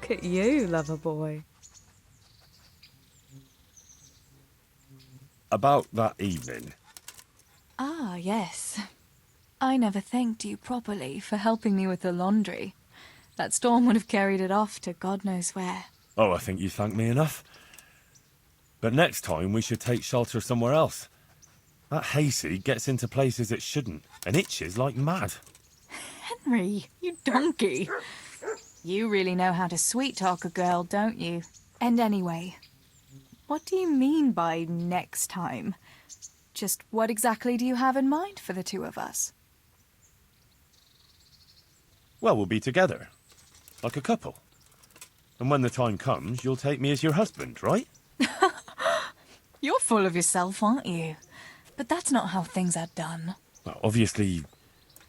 Look at you, lover boy. About that evening. Ah, yes. I never thanked you properly for helping me with the laundry. That storm would have carried it off to God knows where. Oh, I think you thanked me enough. But next time we should take shelter somewhere else. That hayseed gets into places it shouldn't, and itches like mad. Henry, you donkey. You really know how to sweet-talk a girl, don't you? And anyway, what do you mean by next time? Just what exactly do you have in mind for the two of us? Well, we'll be together. Like a couple. And when the time comes, you'll take me as your husband, right? You're full of yourself, aren't you? But that's not how things are done. Well, obviously,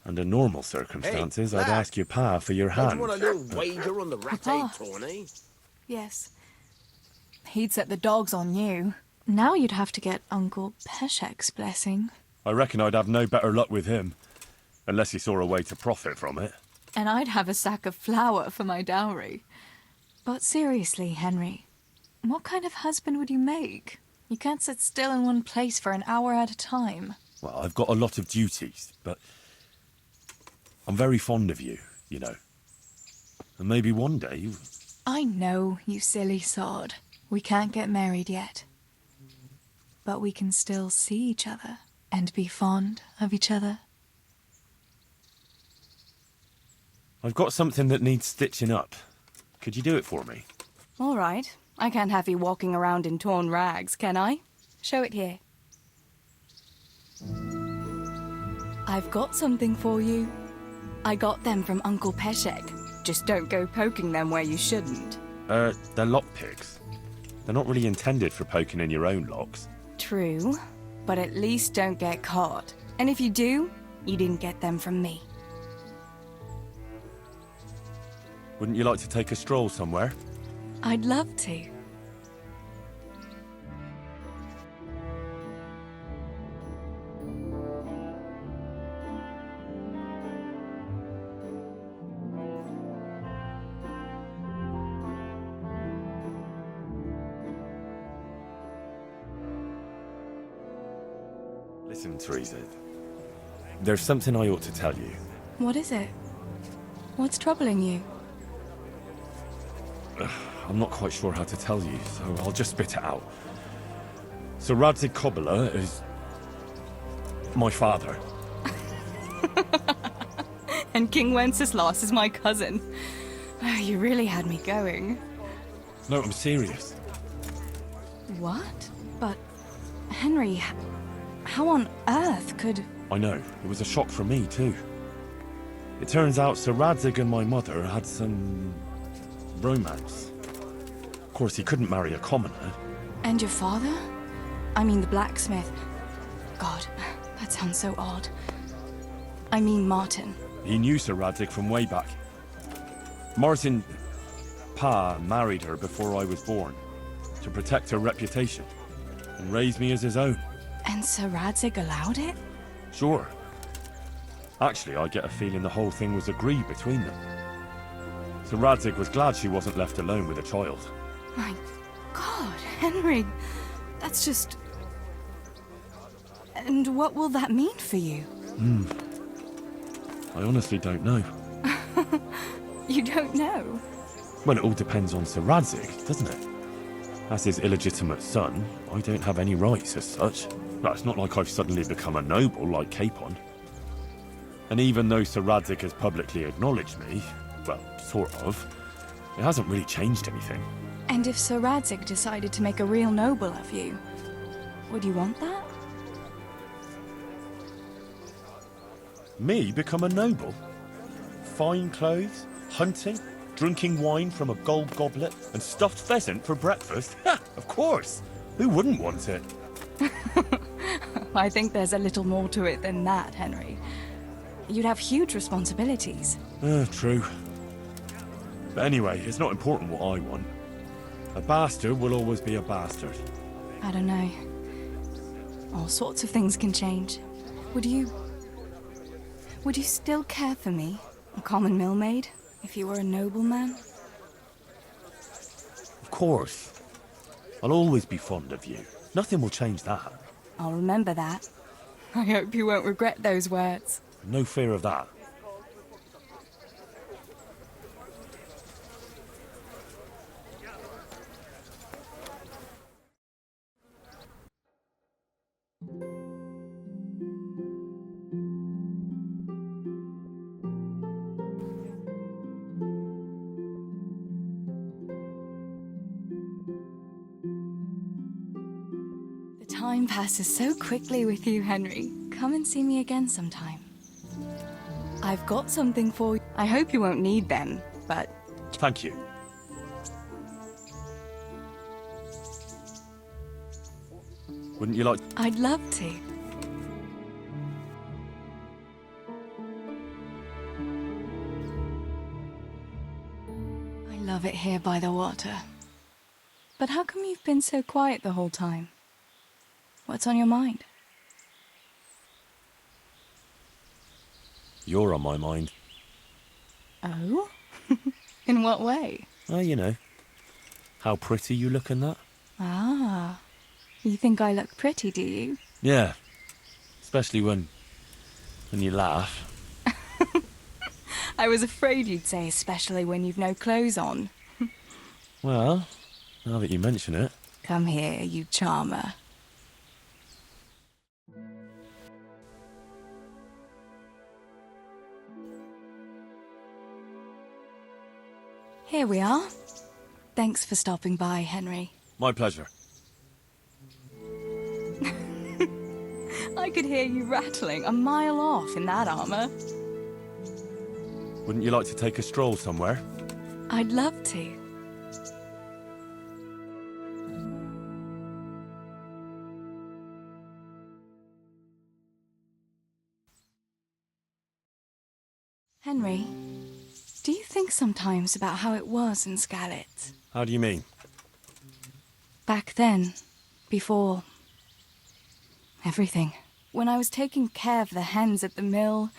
under normal circumstances, I'd ask your pa for your hand. Don't you want a little wager on the rat-aid tourney? Yes. He'd set the dogs on you. Now you'd have to get Uncle Peshek's blessing. I reckon I'd have no better luck with him. Unless he saw a way to profit from it. And I'd have a sack of flour for my dowry. But seriously, Henry, what kind of husband would you make? You can't sit still in one place for an hour at a time. Well, I've got a lot of duties, but I'm very fond of you, you know. And maybe one day... I know, you silly sod. We can't get married yet. But we can still see each other and be fond of each other. I've got something that needs stitching up. Could you do it for me? All right. I can't have you walking around in torn rags, can I? Show it here. I've got something for you. I got them from Uncle Peshek. Just don't go poking them where you shouldn't. They're lockpicks. They're not really intended for poking in your own locks. True, but at least don't get caught. And if you do, you didn't get them from me. Wouldn't you like to take a stroll somewhere? I'd love to. Listen, Theresa. There's something I ought to tell you. What is it? What's troubling you? I'm not quite sure how to tell you, so I'll just spit it out. So Radzig Kobyla is... my father. And King Wenceslas is my cousin. You really had me going. No, I'm serious. What? But, Henry, how on earth could... I know, it was a shock for me too. It turns out Sir Radzig and my mother had some... romance. Of course, he couldn't marry a commoner. And your father? I mean the blacksmith. God, that sounds so odd. I mean Martin. He knew Sir Radzig from way back. Martin... Pa married her before I was born, to protect her reputation, and raise me as his own. And Sir Radzig allowed it? Sure. Actually, I get a feeling the whole thing was agreed between them. Sir Radzig was glad she wasn't left alone with a child. My God, Henry, that's just... And what will that mean for you? I honestly don't know. You don't know? Well, it all depends on Sir Radzig, doesn't it? As his illegitimate son, I don't have any rights as such. Well, it's not like I've suddenly become a noble like Capon. And even though Sir Radzig has publicly acknowledged me, well, sort of, it hasn't really changed anything. And if Sir Radzig decided to make a real noble of you, would you want that? Me become a noble? Fine clothes, hunting, drinking wine from a gold goblet, and stuffed pheasant for breakfast? Ha! Of course! Who wouldn't want it? I think there's a little more to it than that, Henry. You'd have huge responsibilities. True. But anyway, it's not important what I want. A bastard will always be a bastard. I don't know. All sorts of things can change. Would you still care for me, a common millmaid, if you were a nobleman? course. I'll always be fond of you. Nothing will change that. I'll remember that. I hope you won't regret those words. No fear of that. The time passes so quickly with you, Henry. Come and see me again sometime. I've got something for you. I hope you won't need them, but... Thank you. Wouldn't you like... I'd love to. I love it here by the water. But how come you've been so quiet the whole time? What's on your mind? You're on my mind. Oh? In what way? Well, you know. How pretty you look in that. Ah. You think I look pretty, do you? Yeah. Especially when you laugh. I was afraid you'd say especially when you've no clothes on. Well, now that you mention it. Come here, you charmer. Here we are. Thanks for stopping by, Henry. My pleasure. I could hear you rattling a mile off in that armor. Wouldn't you like to take a stroll somewhere? I'd love to. Henry, do you think sometimes about how it was in Scarlet? How do you mean? Back then, before... everything. When I was taking care of the hens at the mill,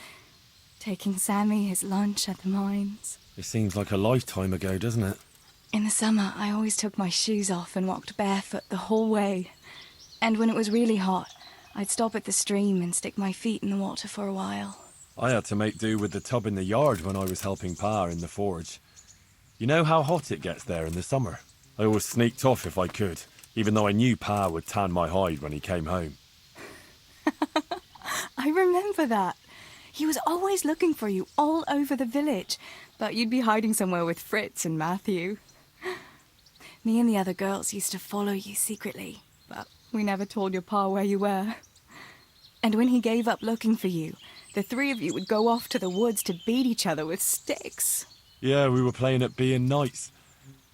taking Sammy his lunch at the mines. It seems like a lifetime ago, doesn't it? In the summer, I always took my shoes off and walked barefoot the whole way. And when it was really hot, I'd stop at the stream and stick my feet in the water for a while. I had to make do with the tub in the yard when I was helping Pa in the forge. You know how hot it gets there in the summer? I always sneaked off if I could, even though I knew Pa would tan my hide when he came home. I remember that. He was always looking for you all over the village, but you'd be hiding somewhere with Fritz and Matthew. Me and the other girls used to follow you secretly, but we never told your Pa where you were. And when he gave up looking for you, the three of you would go off to the woods to beat each other with sticks. Yeah, we were playing at being knights.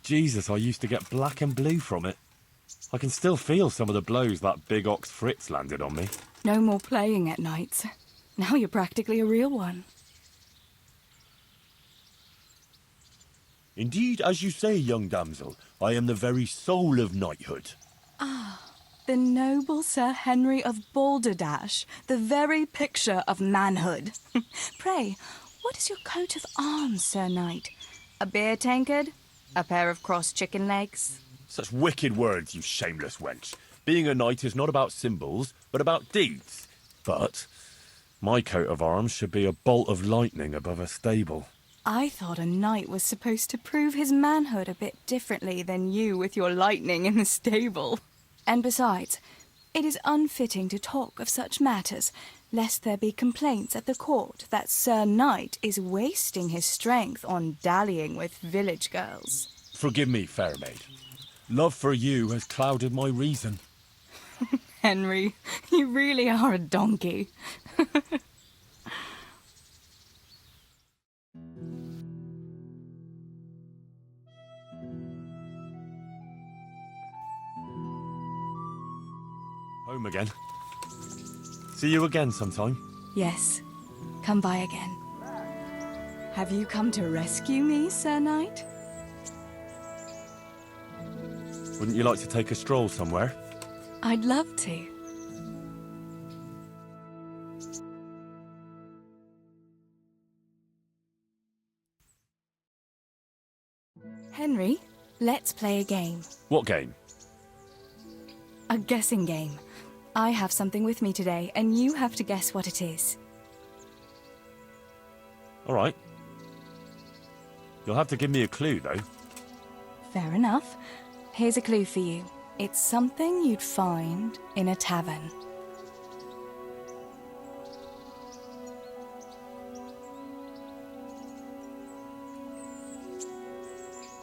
Jesus, I used to get black and blue from it. I can still feel some of the blows that big ox Fritz landed on me. No more playing at nights. Now you're practically a real one. Indeed, as you say, young damsel, I am the very soul of knighthood. The noble Sir Henry of Balderdash, the very picture of manhood. Pray, what is your coat of arms, Sir Knight? A beer tankard? A pair of crossed chicken legs? Such wicked words, you shameless wench. Being a knight is not about symbols, but about deeds. But my coat of arms should be a bolt of lightning above a stable. I thought a knight was supposed to prove his manhood a bit differently than you with your lightning in the stable. And besides, it is unfitting to talk of such matters, lest there be complaints at the court that Sir Knight is wasting his strength on dallying with village girls. Forgive me, fair maid. Love for you has clouded my reason. Henry, you really are a donkey. Home again. See you again sometime. Yes, come by again. Have you come to rescue me, Sir Knight? Wouldn't you like to take a stroll somewhere? I'd love to. Henry, Let's play a game. What game? A guessing game. I have something with me today, and you have to guess what it is. All right. You'll have to give me a clue, though. Fair enough. Here's a clue for you. It's something you'd find in a tavern.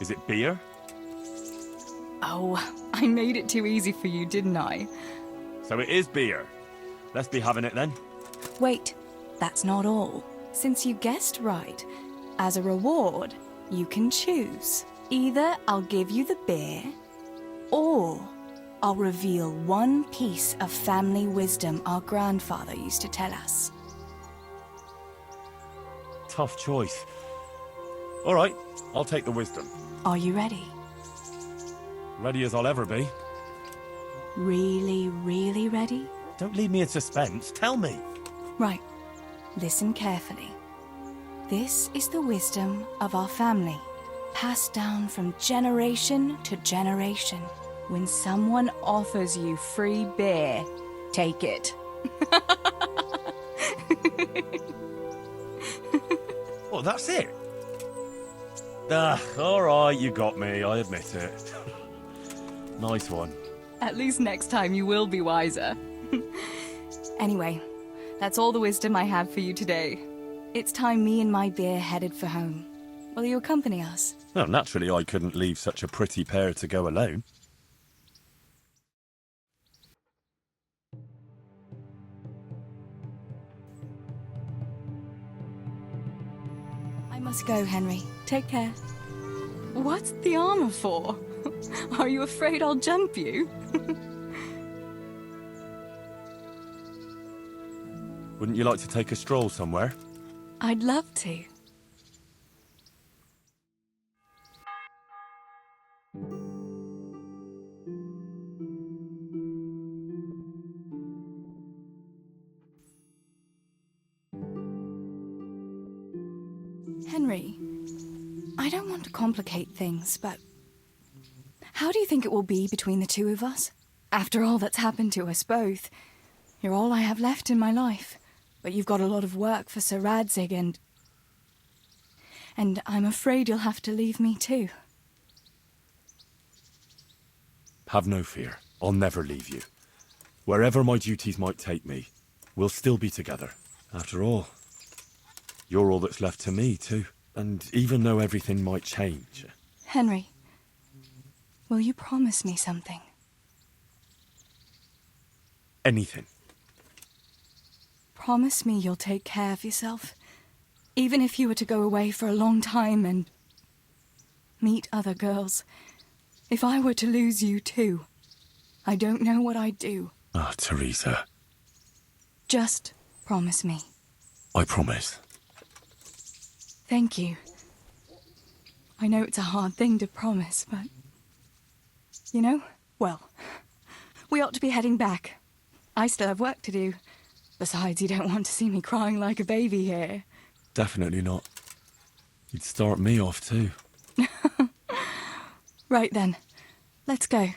Is it beer? Oh, I made it too easy for you, didn't I? So it is beer. Let's be having it then. Wait, that's not all. Since you guessed right, as a reward, you can choose. Either I'll give you the beer, or I'll reveal one piece of family wisdom our grandfather used to tell us. Tough choice. All right, I'll take the wisdom. Are you ready? Ready as I'll ever be. Really, really ready? Don't leave me in suspense. Tell me. Right. Listen carefully. This is the wisdom of our family, passed down from generation to generation. When someone offers you free beer, take it. Well, that's it. All right, you got me. I admit it. Nice one. At least next time you will be wiser. Anyway, that's all the wisdom I have for you today. It's time me and my beer headed for home. Will you accompany us? Well, naturally, I couldn't leave such a pretty pair to go alone. I must go, Henry. Take care. What's the armor for? Are you afraid I'll jump you? Wouldn't you like to take a stroll somewhere? I'd love to. Henry, I don't want to complicate things, but how do you think it will be between the two of us? After all that's happened to us both, you're all I have left in my life, but you've got a lot of work for Sir Radzig and I'm afraid you'll have to leave me too. Have no fear. I'll never leave you. Wherever my duties might take me, we'll still be together. After all, you're all that's left to me too. And even though everything might change... Henry, will you promise me something? Anything. Promise me you'll take care of yourself, even if you were to go away for a long time and meet other girls. If I were to lose you too, I don't know what I'd do. Ah, Theresa. Just promise me. I promise. Thank you. I know it's a hard thing to promise, but... you know, well, we ought to be heading back. I still have work to do. Besides, you don't want to see me crying like a baby here. Definitely not. You'd start me off too. Right then, let's go.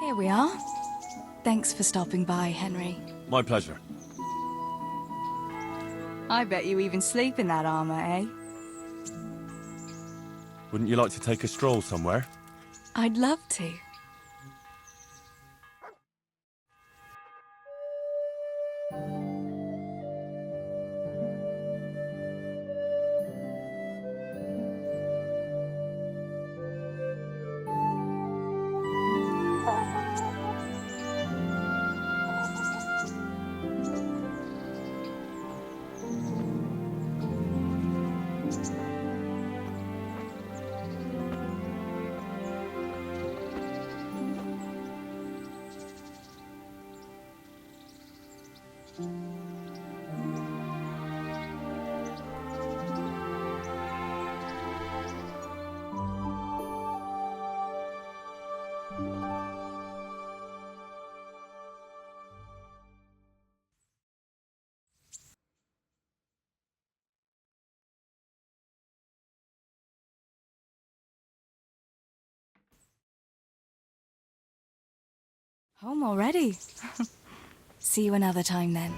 Here we are. Thanks for stopping by, Henry. My pleasure. I bet you even sleep in that armor, eh? Wouldn't you like to take a stroll somewhere? I'd love to. Home already. See you another time then.